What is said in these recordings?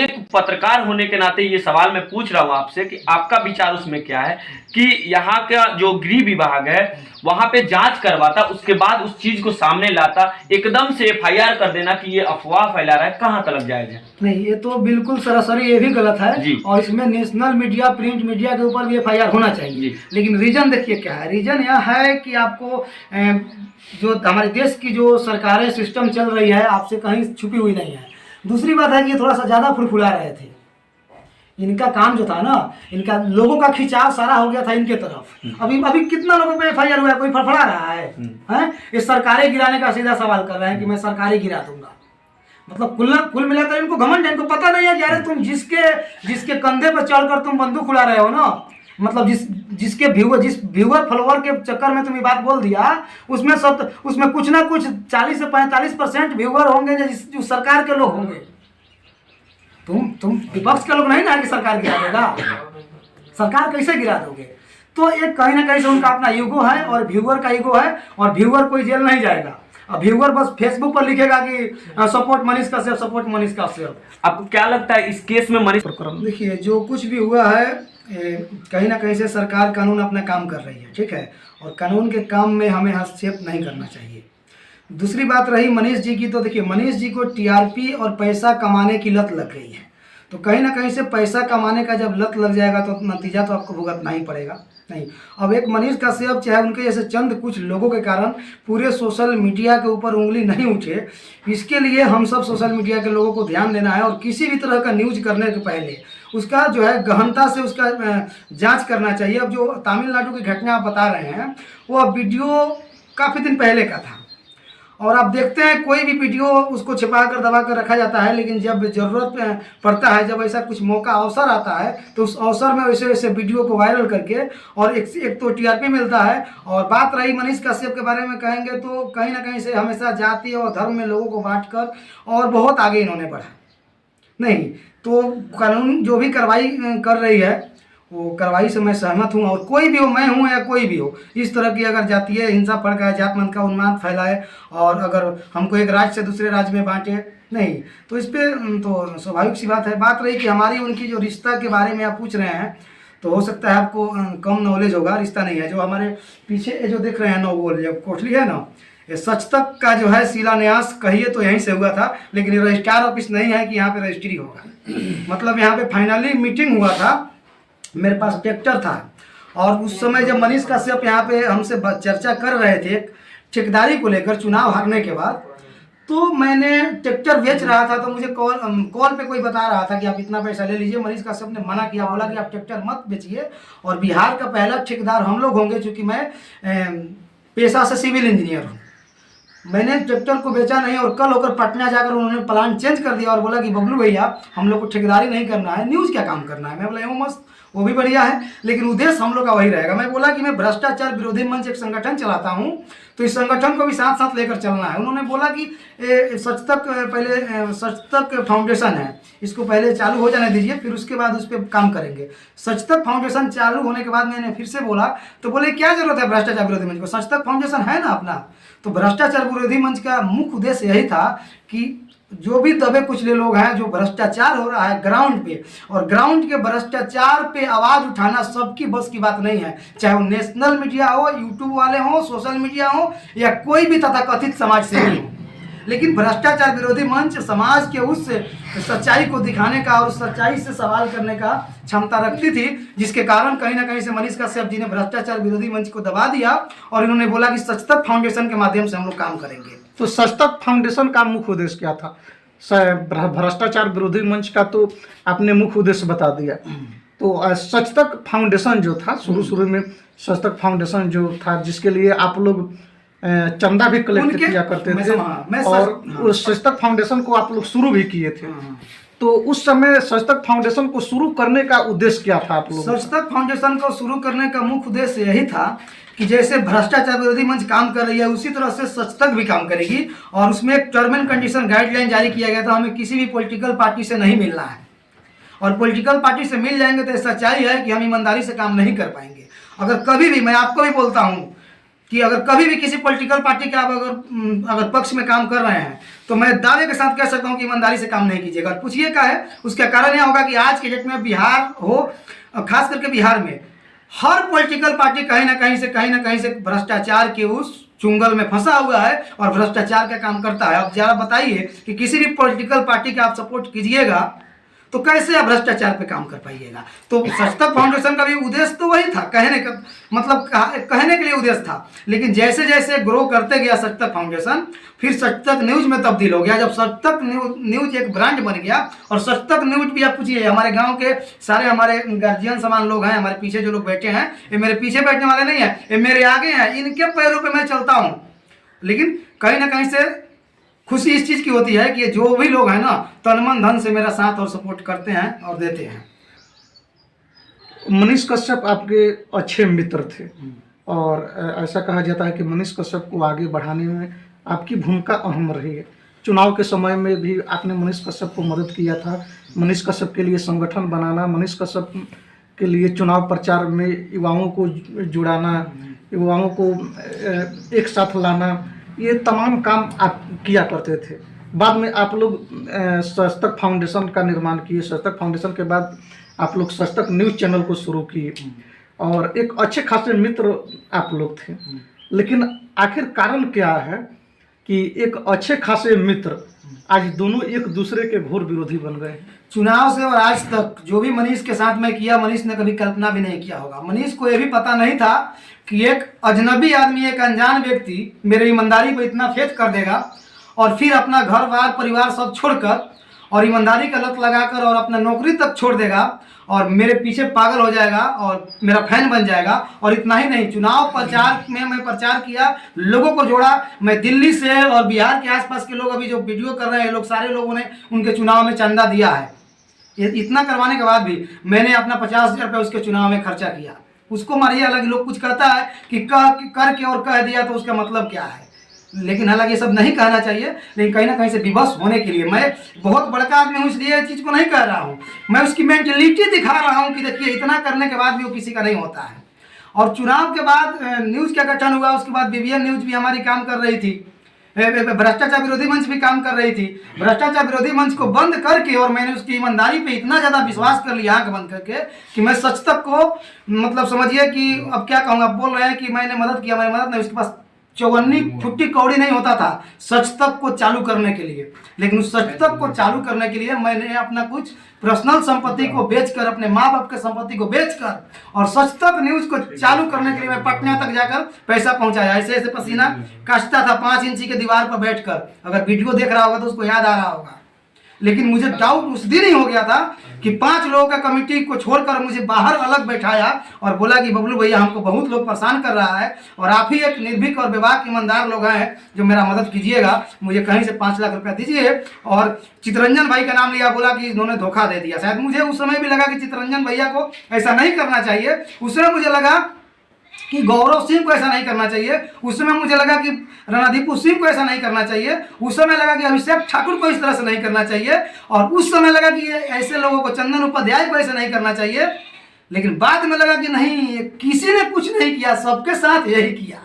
एक पत्रकार होने के नाते ये सवाल मैं पूछ रहा हूँ आपसे कि आपका विचार उसमें क्या है कि यहाँ का जो गृह विभाग है वहां पे जांच करवाता, उसके बाद उस चीज को सामने लाता, एकदम से एफआईआर कर देना कि ये अफवाह फैला रहा है, कहाँ तक जायज है? नहीं, ये तो बिल्कुल सरासरी ये भी गलत है जी। और इसमें नेशनल मीडिया, प्रिंट मीडिया के ऊपर भी एफआईआर होना चाहिए। लेकिन रीजन देखिए क्या है, रीजन यह है कि आपको जो हमारे देश की जो सरकारें सिस्टम चल रही है आपसे कहीं छुपी हुई नहीं है। दूसरी बात है कि ये थोड़ा सा ज़्यादा फुलफुला रहे थे। इनका काम जो था ना, इनका लोगों का खिंचाव सारा हो गया था इनके तरफ। अभी अभी कितना लोगों पे एफआईआर हुआ है, कोई फड़फड़ा रहा है? हैं? ये सरकारें गिराने का सीधा सवाल कर रहे हैं कि मैं सरकारें गिरा दूंगा। मतलब कुल मिलाकर इनको घमंड है, इनको पता नहीं है कि अरे तुम जिसके कंधे पर चढ़कर तुम बंदूक उड़ा रहे हो ना, मतलब जिस व्यूअर फॉलोअर के चक्कर में तुम ये बात बोल दिया, उसमें कुछ ना कुछ 40 से 45% व्यूअर होंगे जो सरकार के लोग होंगे। तुम विपक्ष के लोग नहीं ना कि सरकार गिरा देगा, सरकार कैसे गिरा दोगे? तो एक कहीं ना कहीं से उनका अपना ईगो है और व्यूअर का ईगो है, और व्यूअर कोई जेल नहीं जाएगा। अब व्यूअर बस फेसबुक पर लिखेगा कि सपोर्ट मनीष कश्यप, सपोर्ट मनीष कश्यप। आपको क्या लगता है इस केस में मनीष? देखिए, जो कुछ भी हुआ है कहीं ना कहीं से सरकार कानून अपना काम कर रही है, ठीक है, और कानून के काम में हमें हस्तक्षेप नहीं करना चाहिए। दूसरी बात रही मनीष जी की, तो देखिए मनीष जी को टीआरपी और पैसा कमाने की लत लग गई है। तो कहीं ना कहीं से पैसा कमाने का जब लत लग जाएगा तो नतीजा तो आपको भुगतना ही पड़ेगा। नहीं, अब एक मनीष कश्यप चाहे उनके जैसे चंद कुछ लोगों के कारण पूरे सोशल मीडिया के ऊपर उंगली नहीं उठे, इसके लिए हम सब सोशल मीडिया के लोगों को ध्यान देना है और किसी भी तरह का न्यूज करने के पहले उसका जो है गहनता से उसका जांच करना चाहिए। अब जो तमिलनाडु की घटना आप बता रहे हैं, वो वीडियो काफ़ी दिन पहले का था, और आप देखते हैं कोई भी वीडियो उसको छिपा कर दबा कर रखा जाता है, लेकिन जब ज़रूरत पड़ता है, जब ऐसा कुछ मौका अवसर आता है, तो उस अवसर में वैसे वैसे वीडियो को वायरल करके और एक तो टीआरपी मिलता है। और बात रही मनीष कश्यप के बारे में कहेंगे तो कहीं ना कहीं से हमेशा जाति और धर्म में लोगों को बांट कर और बहुत आगे इन्होंने बढ़ा। नहीं तो कानून जो भी कार्रवाई कर रही है वो कार्रवाई से मैं सहमत हूँ, और कोई भी हो, मैं हूँ या कोई भी हो, इस तरह की अगर जातीय हिंसा भड़काए, जातमत का उन्माद फैलाए और अगर हमको एक राज्य से दूसरे राज्य में बांटे, नहीं तो इस पर तो स्वाभाविक सी बात है। बात रही कि हमारी उनकी जो रिश्ता के बारे में आप पूछ रहे हैं, तो हो सकता है आपको कम नॉलेज होगा। रिश्ता नहीं है, जो हमारे पीछे जो देख रहे हैं नवगोल जब कोठली है ना, ये सच तक का जो है शिलान्यास कहिए तो यहीं से हुआ था, लेकिन ये रजिस्ट्रार ऑफिस नहीं है कि यहाँ पे रजिस्ट्री होगा। मतलब यहाँ पे फाइनली मीटिंग हुआ था, मेरे पास ट्रैक्टर था, और उस समय जब मनीष कश्यप यहाँ पे हमसे चर्चा कर रहे थे ठेकेदारी को लेकर चुनाव हारने के बाद, तो मैंने ट्रैक्टर बेच रहा था, तो मुझे कॉल पे कोई बता रहा था कि आप इतना पैसा ले लीजिए। मनीष कश्यप ने मना किया, बोला कि आप ट्रैक्टर मत बेचिए, और बिहार का पहला ठेकेदार हम लोग होंगे, चूँकि मैं पेशा से सिविल इंजीनियर हूँ। मैंने ट्रैक्टर को बेचा नहीं, और कल होकर पटना जाकर उन्होंने प्लान चेंज कर दिया और बोला कि बबलू भैया हम लोग को ठेकेदारी नहीं करना है, न्यूज़ क्या काम करना है। मैं बोला एवं मस्त, वो भी बढ़िया है, लेकिन उद्देश्य हम लोग का वही रहेगा। मैं बोला कि मैं भ्रष्टाचार विरोधी मंच एक संगठन चलाता हूँ, तो इस संगठन को भी साथ साथ लेकर चलना है। उन्होंने बोला कि सच तक फाउंडेशन है, इसको पहले चालू हो जाने दीजिए, फिर उसके बाद उस पर काम करेंगे। सच तक फाउंडेशन चालू होने के बाद मैंने फिर से बोला, तो बोले क्या जरूरत है भ्रष्टाचार विरोधी मंच को, सच तक फाउंडेशन है ना अपना। तो भ्रष्टाचार विरोधी मंच का मुख्य उद्देश्य यही था कि जो भी दबे कुचले लोग हैं, जो भ्रष्टाचार हो रहा है ग्राउंड पे, और ग्राउंड के भ्रष्टाचार पे आवाज़ उठाना सबकी बस की बात नहीं है, चाहे वो नेशनल मीडिया हो, यूट्यूब वाले हो, सोशल मीडिया हो, या कोई भी तथाकथित समाज सेवी हो। लेकिन भ्रष्टाचार विरोधी मंच समाज के उस सच्चाई को दिखाने का और सच्चाई से सवाल करने का क्षमता रखती थी, जिसके कारण कहीं ना कहीं से मनीष कश्यप जी ने भ्रष्टाचार विरोधी मंच को दबा दिया, और इन्होंने बोला कि सच तक फाउंडेशन के माध्यम से हम लोग काम करेंगे। तो सच तक फाउंडेशन का मुख्य उद्देश्य क्या था? भ्रष्टाचार विरोधी मंच का तो आपने मुख्य उद्देश्य बता दिया। तो सच तक फाउंडेशन जो था, शुरू में सच तक फाउंडेशन जो था, जिसके लिए आप लोग चंदा भी कलेक्ट किया करते थे, और उस सच तक फाउंडेशन को आप लोग शुरू भी किए थे, तो उस समय सच तक फाउंडेशन को शुरू करने का उद्देश्य क्या था आप लोग? सच तक फाउंडेशन को शुरू करने का मुख्य उद्देश्य यही था कि जैसे भ्रष्टाचार विरोधी मंच काम कर रही है, उसी तरह से सच तक भी काम करेगी, और उसमें एक टर्म एंड कंडीशन गाइडलाइन जारी किया गया था, हमें किसी भी पॉलिटिकल पार्टी से नहीं मिलना है, और पॉलिटिकल पार्टी से मिल जाएंगे तो सच्चाई है कि हम ईमानदारी से काम नहीं कर पाएंगे। अगर कभी भी, मैं आपको भी बोलता हूँ, कि अगर कभी भी किसी पॉलिटिकल पार्टी के आप अगर पक्ष में काम कर रहे हैं तो मैं दावे के साथ कह सकता हूं कि ईमानदारी से काम नहीं कीजिएगा। और पूछिए क्या है, उसका कारण यह होगा कि आज के डेट में बिहार हो, खास करके बिहार में हर पॉलिटिकल पार्टी कहीं ना कहीं से भ्रष्टाचार के उस चुंगल में फंसा हुआ है और भ्रष्टाचार का काम करता है। अब जरा बताइए कि किसी भी पॉलिटिकल पार्टी का आप सपोर्ट कीजिएगा तो कैसे आप भ्रष्टाचार पे काम कर पाइएगा। तो सचतक फाउंडेशन का भी उद्देश्य तो वही था, कहने के लिए उद्देश्य था। लेकिन जैसे जैसे ग्रो करते गया सचतक फाउंडेशन, फिर सचतक न्यूज में तब्दील हो गया। जब सचतक न्यूज एक ब्रांड बन गया, और सचतक न्यूज भी आप पूछिए, हमारे गांव के सारे हमारे गार्जियन समान लोग हैं, हमारे पीछे जो लोग बैठे हैं, ये मेरे पीछे बैठने वाले नहीं है, ये मेरे आगे हैं, इनके पैरों पर मैं चलता हूँ। लेकिन कहीं ना कहीं से खुशी इस चीज़ की होती है कि जो भी लोग हैं ना, तन मन धन से मेरा साथ और सपोर्ट करते हैं और देते हैं। मनीष कश्यप आपके अच्छे मित्र थे, और ऐसा कहा जाता है कि मनीष कश्यप को आगे बढ़ाने में आपकी भूमिका अहम रही है। चुनाव के समय में भी आपने मनीष कश्यप को मदद किया था, मनीष कश्यप के लिए संगठन बनाना, मनीष कश्यप के लिए चुनाव प्रचार में युवाओं को जुड़ाना, युवाओं को एक साथ लाना, ये तमाम काम आप किया करते थे। बाद में आप लोग सचतक फाउंडेशन का निर्माण किए। सचतक फाउंडेशन के बाद आप लोग सचतक न्यूज़ चैनल को शुरू किए, और एक अच्छे खासे मित्र आप लोग थे। लेकिन आखिर कारण क्या है कि एक अच्छे खासे मित्र आज दोनों एक दूसरे के घोर विरोधी बन गए? चुनाव से और आज तक जो भी मनीष के साथ में किया, मनीष ने कभी कल्पना भी नहीं किया होगा। मनीष को यह भी पता नहीं था कि एक अजनबी आदमी, एक अनजान व्यक्ति मेरे ईमानदारी पर इतना फेथ कर देगा और फिर अपना घर बार परिवार सब छोड़कर और ईमानदारी का लत लगाकर और अपना नौकरी तक छोड़ देगा और मेरे पीछे पागल हो जाएगा और मेरा फैन बन जाएगा। और इतना ही नहीं, चुनाव प्रचार में मैं प्रचार किया, लोगों को जोड़ा। मैं दिल्ली से और बिहार के आसपास के लोग अभी जो वीडियो कर रहे हैं, लोग सारे लोगों ने उनके चुनाव में चंदा दिया है। इतना करवाने के बाद भी मैंने अपना 50,000 रुपये उसके चुनाव में खर्चा किया। उसको मारिए, हालांकि लोग कुछ कहता है कि करके और कह दिया तो उसका मतलब क्या है, लेकिन हालांकि ये सब नहीं कहना चाहिए। लेकिन कहीं ना कहीं से विवश होने के लिए, मैं बहुत बड़का आदमी हूँ इसलिए ये चीज़ को नहीं कह रहा हूँ, मैं उसकी मेंटलिटी दिखा रहा हूँ कि देखिए इतना करने के बाद भी वो किसी का नहीं होता है। और चुनाव के बाद न्यूज़ का गठन हुआ, उसके बाद BBN न्यूज़ भी हमारी काम कर रही थी, भ्रष्टाचार विरोधी मंच भी काम कर रही थी। भ्रष्टाचार विरोधी मंच को बंद करके और मैंने उसकी ईमानदारी पे इतना ज़्यादा विश्वास कर लिया आँख बंद करके कि मैं सचतक को, मतलब समझिए कि अब क्या कहूँगा, बोल रहे हैं कि मैंने मदद किया, मैंने मदद नहीं, उसके पास चौवन्नी फुट्टी कौड़ी नहीं होता था सचतक को चालू करने के लिए। लेकिन उस सचतक को चालू करने के लिए मैंने अपना कुछ पर्सनल संपत्ति को बेचकर, अपने माँ बाप के संपत्ति को बेचकर और सचतक न्यूज को चालू करने के लिए मैं पटना तक जाकर पैसा पहुंचाया। ऐसे ऐसे पसीना काटता था 5 इंची के दीवार पर बैठकर। अगर वीडियो देख रहा होगा तो उसको याद आ रहा होगा। लेकिन मुझे डाउट उस दिन ही हो गया था कि 5 लोगों का कमेटी को छोड़कर मुझे बाहर अलग बैठाया और बोला कि बबलू भैया हमको बहुत लोग परेशान कर रहा है और आप ही एक निर्भीक और बेबाक ईमानदार लोग हैं जो मेरा मदद कीजिएगा, मुझे कहीं से 5 लाख रुपया दीजिए। और चितरंजन भाई का नाम लिया, बोला कि इन्होंने धोखा दे दिया। शायद मुझे उस समय भी लगा कि चितरंजन भैया को ऐसा नहीं करना चाहिए। उस समय मुझे लगा कि गौरव सिंह को ऐसा नहीं करना चाहिए। उस समय मुझे लगा कि रणदीप सिंह को ऐसा नहीं करना चाहिए। उस समय लगा कि अभिषेक ठाकुर को इस तरह से नहीं करना चाहिए। और उस समय लगा कि ऐसे लोगों को, चंदन उपाध्याय को ऐसा नहीं करना चाहिए। लेकिन बाद में लगा कि नहीं, किसी ने कुछ नहीं किया, सबके साथ यही किया।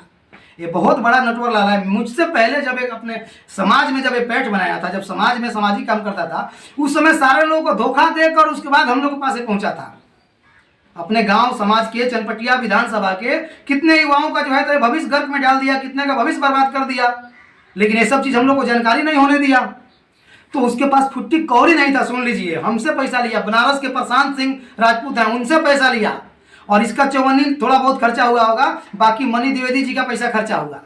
ये बहुत बड़ा नटवर लाला है। मुझसे पहले जब एक अपने समाज में जब एक पैठ बनाया था, जब समाज में सामाजिक काम करता था, उस समय सारे लोगों को धोखा देकर उसके बाद हम लोग के पास पहुंचा था। अपने गांव समाज के, चनपटिया विधानसभा के कितने युवाओं का जो है तो भविष्य गर्क में डाल दिया, कितने का भविष्य बर्बाद कर दिया। लेकिन ये सब चीज हम लोग को जानकारी नहीं होने दिया। तो उसके पास फुट्टी कौड़ी नहीं था। सुन लीजिए, हमसे पैसा लिया, बनारस के प्रशांत सिंह राजपूत हैं, उनसे पैसा लिया और इसका चौवन्नी थोड़ा बहुत खर्चा हुआ होगा, बाकी मनी द्विवेदी जी का पैसा खर्चा हुआ,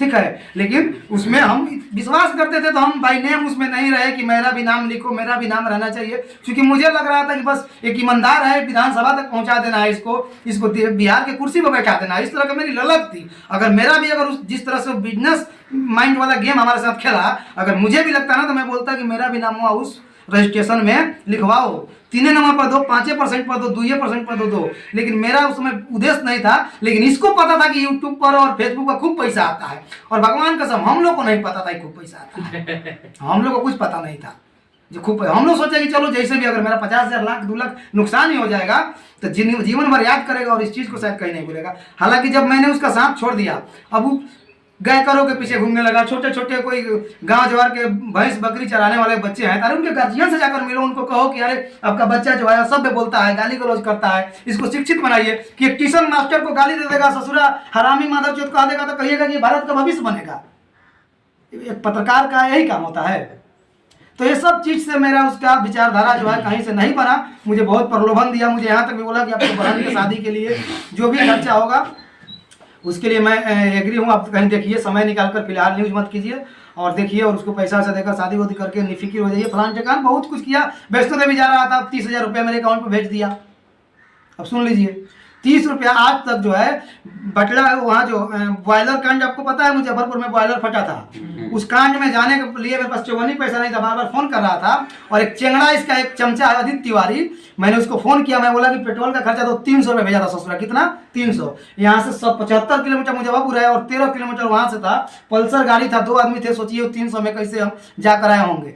ठीक है। लेकिन उसमें हम विश्वास करते थे तो हम बाई नेम उसमें नहीं रहे कि मेरा भी नाम लिखो, मेरा भी नाम रहना चाहिए। क्योंकि मुझे लग रहा था कि बस एक ईमानदार है, विधानसभा तक पहुंचा देना है, इसको बिहार के कुर्सी पर बैठा देना है, इस तरह का मेरी ललक थी। अगर मेरा भी अगर जिस तरह से बिजनेस माइंड वाला गेम हमारे साथ खेला, अगर मुझे भी लगता ना तो मैं बोलता कि मेरा भी नाम हुआ उस रजिस्ट्रेशन में लिखवाओ, 3 नंबर पर दो, 5% पर दो, 2% पर दो। लेकिन मेरा उस समय उद्देश्य नहीं था। लेकिन इसको पता था कि यूट्यूब पर और फेसबुक पर खूब पैसा आता है। और भगवान कसम हम लोग को नहीं पता था कि खूब पैसा आता है। हम लोग को कुछ पता नहीं था। जो खूब हम लोग सोचे कि चलो जैसे भी अगर मेरा 50,000 लाख 2 लाख नुकसान ही हो जाएगा तो जीवन भर याद करेगा और इस चीज़ को शायद कहीं नहीं भूलेगा। हालांकि जब मैंने उसका साथ छोड़ दिया, अब वो गाय करों के पीछे घूमने लगा। छोटे छोटे कोई गांव जवार के भैंस बकरी चराने वाले बच्चे हैं, अरे उनके गार्जियन से जाकर मिलो, उनको कहो कि अरे आपका बच्चा जो है सब बोलता है, गाली गलौज करता है, इसको शिक्षित बनाइए। कि एक ट्यूशन मास्टर को गाली दे देगा, ससुरा हरामी माधव चौथ कहा देगा तो कहिएगा कि भारत का भविष्य बनेगा। एक पत्रकार का यही काम होता है। तो ये सब चीज़ से मेरा उसका विचारधारा जो है कहीं से नहीं बना। मुझे बहुत प्रलोभन दिया, मुझे यहाँ तक भी बोला कि आपको बहन की शादी के लिए जो भी खर्चा होगा उसके लिए मैं एग्री हूँ। आप कहीं देखिए, समय निकाल कर फिलहाल न्यूज़ मत कीजिए और देखिए, और उसको पैसा वैसा देकर शादी वादी करके निफिक्र हो जाइए। फलान जगह बहुत कुछ किया। वैष्णो देवी जा रहा था, 30,000 रुपये मेरे अकाउंट में भेज दिया। अब सुन लीजिए, 30 रुपया आज तक जो है बटला है वहाँ जो बॉयलर कांड आपको पता है, मुजफ्फरपुर में बॉयलर फटा था। उस कांड में जाने के लिए मेरे पास चौवनी पैसा नहीं था, बार बार फोन कर रहा था। और एक चेंगड़ा इसका एक चमचा है आदित्य तिवारी, मैंने उसको फोन किया, मैं बोला कि पेट्रोल का खर्चा तो 300 रुपये भेजा था ससुरा। कितना? 300। यहाँ से 75 किलोमीटर मुजफ्फरपुर है और 13 किलोमीटर वहाँ से था। पल्सर गाड़ी था, 2 आदमी थे, सोचिए 300 में कैसे हम जाकर आए होंगे।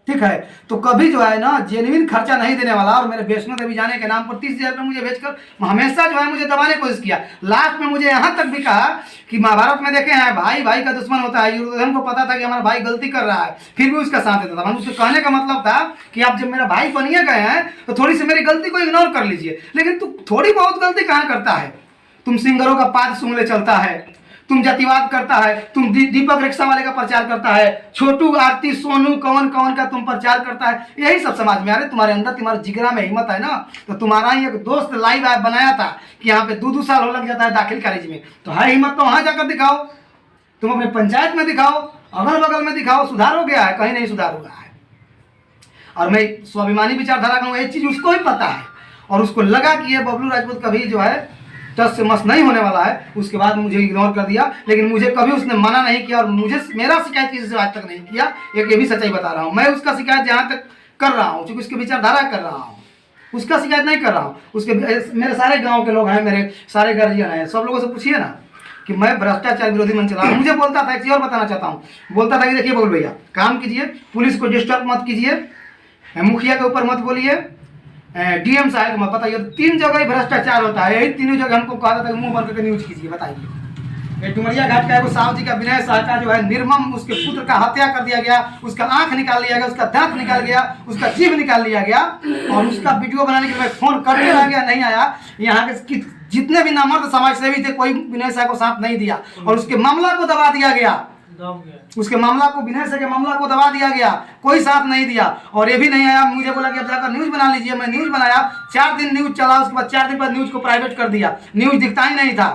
ठीक है, तो कभी जो है ना जेन्युइन खर्चा नहीं देने वाला। और मेरे वैष्णो देवी जाने के नाम पर 30,000 रुपये मुझे भेजकर हमेशा जो है मुझे दबाने की कोशिश किया। लास्ट में मुझे यहाँ तक भी कहा कि महाभारत में देखे हैं भाई भाई का दुश्मन होता है। युद्धोधन को पता था कि हमारा भाई गलती कर रहा है, फिर भी उसका साथ देता था। उसके कहने का मतलब था कि आप जब मेरा भाई बनिए गए हैं तो थोड़ी सी मेरी गलती को इग्नोर कर लीजिए। लेकिन तुम थोड़ी बहुत गलती कहाँ करता है? तुम सिंगरों का पाद सूंघले चलता है, तुम जातिवाद करता है, तुम दीपक रिक्शा वाले का प्रचार करता है, छोटू आरती सोनू कौन कौन का तुम प्रचार करता है, यही सब समाज में। अरे तुम्हारे अंदर तुम्हारे जिगरा में हिम्मत है ना। तो तुम्हारा ही एक दोस्त लाइव ऐप बनाया था कि यहाँ पे 2-2 साल हो लग जाता है दाखिल कॉलेज में, तो है हिम्मत तो वहाँ जाकर दिखाओ। तुम अपने पंचायत में दिखाओ, अगल बगल में दिखाओ। सुधार हो गया है? कहीं नहीं सुधार हुआ है। और मैं स्वाभिमानी विचारधारा का हूँ, एक चीज़ उसको ही पता है और उसको लगा कि ये बबलू राजपूत कभी जो है टस से मस नहीं होने वाला है। उसके बाद मुझे इग्नोर कर दिया, लेकिन मुझे कभी उसने मना नहीं किया और मुझे मेरा शिकायत किसी से आज तक नहीं किया। एक ये भी सच्चाई बता रहा हूँ, मैं उसका शिकायत जहाँ तक कर रहा हूँ क्योंकि उसकी विचारधारा कर रहा हूँ, उसका शिकायत नहीं कर रहा हूँ। उसके मेरे सारे गाँव के लोग हैं, मेरे सारे गार्जियन हैं, सब लोगों से पूछिए ना कि मैं भ्रष्टाचार विरोधी मंच चला। मुझे बोलता था, एक चीज़ और बताना चाहता हूँ, बोलता था कि देखिए बबलू भैया काम कीजिए, पुलिस को डिस्टर्ब मत कीजिए, मुखिया के ऊपर मत बोलिए, डीएम साहब को मत बताइए। 3 जगह ही भ्रष्टाचार होता है, यही तीनों जगह हमको कहा था कि मुंह बंद करके न्यूज कीजिए। बताइए, डुमरिया घाट का वो साहु जी का विनय शाह का जो है निर्मम उसके पुत्र का हत्या कर दिया गया, उसका आंख निकाल लिया गया, उसका दांत निकाल गया, उसका जीभ निकाल लिया गया और उसका वीडियो बनाने के लिए फोन करते रह गया, नहीं आया। यहाँ के जितने भी नामर्द समाज सेवी थे कोई विनय शाह को साथ नहीं दिया और उसके मामला को दबा दिया गया। उसके मामला को विनय शाह के मामला को दबा दिया गया, कोई साथ नहीं दिया। और ये भी नहीं आया, मुझे बोला कि अब जाकर न्यूज बना लीजिए। मैं न्यूज बनाया, 4 दिन न्यूज चला, उसके बाद 4 दिन बाद न्यूज को प्राइवेट कर दिया, न्यूज दिखता ही नहीं था।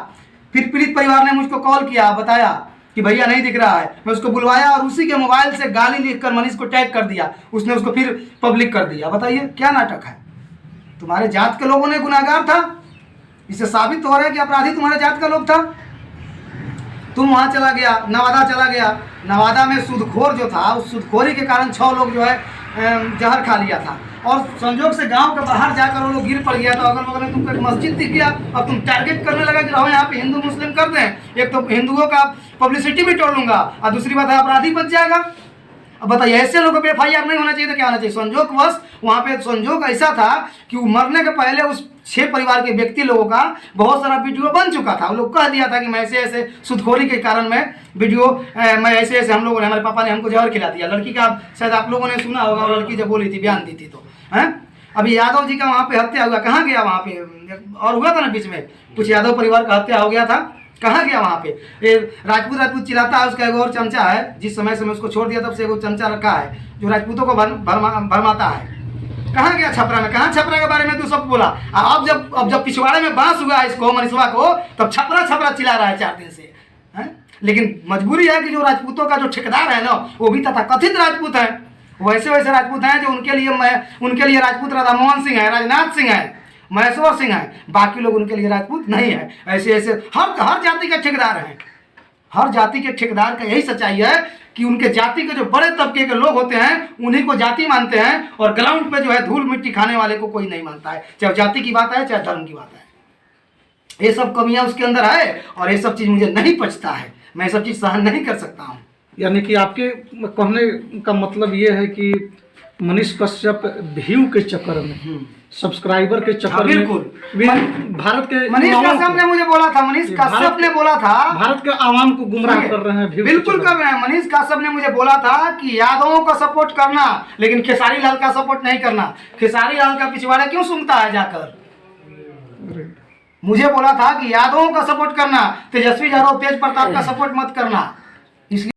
फिर पीड़ित परिवार ने मुझको कॉल किया, बताया कि भैया नहीं दिख रहा है। मैं उसको बुलवाया और उसी के मोबाइल से गाली लिखकर मनीष को टैग कर दिया, उसने उसको फिर पब्लिक कर दिया। बताइए क्या नाटक है? तुम्हारे जात के लोगों ने गुनाहगार था, इससे साबित हो रहा है कि अपराधी तुम्हारे जात का लोग था। तुम वहाँ चला गया, नवादा चला गया, नवादा में सूदखोर जो था, उस सूदखोरी के कारण 6 लोग जो है जहर खा लिया था और संजोग से गांव के बाहर जाकर वो लोग गिर पड़ गया। तो अगल बगल में तुमको एक मस्जिद दिख गया, अब तुम टारगेट करने लगा कि रहो यहाँ पे हिंदू मुस्लिम कर दें। एक तो हिंदुओं का पब्लिसिटी भी तोड़ लूंगा और दूसरी बात है अपराधी बच जाएगा। अब बताइए, ऐसे लोगों पे FIR नहीं होना चाहिए तो क्या होना चाहिए? संजोगवश वहाँ पे संजोग ऐसा था कि वो मरने के पहले उस 6 परिवार के व्यक्ति लोगों का बहुत सारा वीडियो बन चुका था। वो लोग कह दिया था कि मैं ऐसे ऐसे सूदखोरी के कारण मैं वीडियो मैं ऐसे ऐसे हम लोगों ने, हमारे पापा ने हमको जहर खिला दिया। लड़की का शायद आप लोगों ने सुना होगा, लड़की जब बोली थी, बयान दी थी, तो है अभी यादव जी का वहाँ पे हत्या हुआ, कहाँ गया वहाँ पे? और हुआ था ना बीच में कुछ यादव परिवार का हत्या हो गया था, कहाँ गया वहाँ पे? ये राजपूत चिल्लाता है, उसका एक और चमचा है, जिस समय से मैं उसको छोड़ दिया तब से एगो चमचा रखा है जो राजपूतों को भरमाता है। कहाँ गया छपरा में? कहाँ छपरा के बारे में तू सब बोला? अब जब पिछवाड़े में बांस हुआ इसको मनीषवा को, तब छपरा चिल्ला रहा है 4 दिन से, है? लेकिन मजबूरी है कि जो राजपूतों का जो ठेकेदार है ना, वो भी तथा कथित राजपूत है, वैसे राजपूत हैं जो उनके लिए राजपूत राधा मोहन सिंह है, राजनाथ सिंह है, महेश्वर सिंह है, बाकी लोग उनके लिए राजपूत नहीं है। ऐसे हर जाति के ठेकेदार हैं। हर जाति के ठेकेदार का यही सच्चाई है कि उनके जाति के जो बड़े तबके के लोग होते हैं उन्हीं को जाति मानते हैं और ग्राउंड पे जो है धूल मिट्टी खाने वाले को कोई नहीं मानता है, चाहे जाति की बात है चाहे धर्म की बात है। ये सब कमियां उसके अंदर है और ये सब चीज़ मुझे नहीं पचता है, मैं ये सब चीज़ सहन नहीं कर सकता हूँ। यानी कि आपके कहने का मतलब ये है कि मनीष कश्यप व्यू के चक्कर में, सब्सक्राइबर के चक्कर में बिल्कुल। भी भारत के मनीष युवाओं कश्यप को- ने मुझे बोला था, मनीष कश्यप ने बोला था, भारत के आवाम को गुमराह कर रहे हैं व्यू के बिल्कुल चक्कर कर रहे हैं। मनीष कश्यप ने मुझे बोला था कि यादवों का सपोर्ट करना, लेकिन खेसारी लाल का सपोर्ट नहीं करना। खेसारी लाल का पिछवाड़ा क्यों सुनता है जाकर? में। मुझे बोला था कि यादवों का सपोर्ट करना, तेजस्वी यादव तेज प्रताप का सपोर्ट मत करना। इसलिए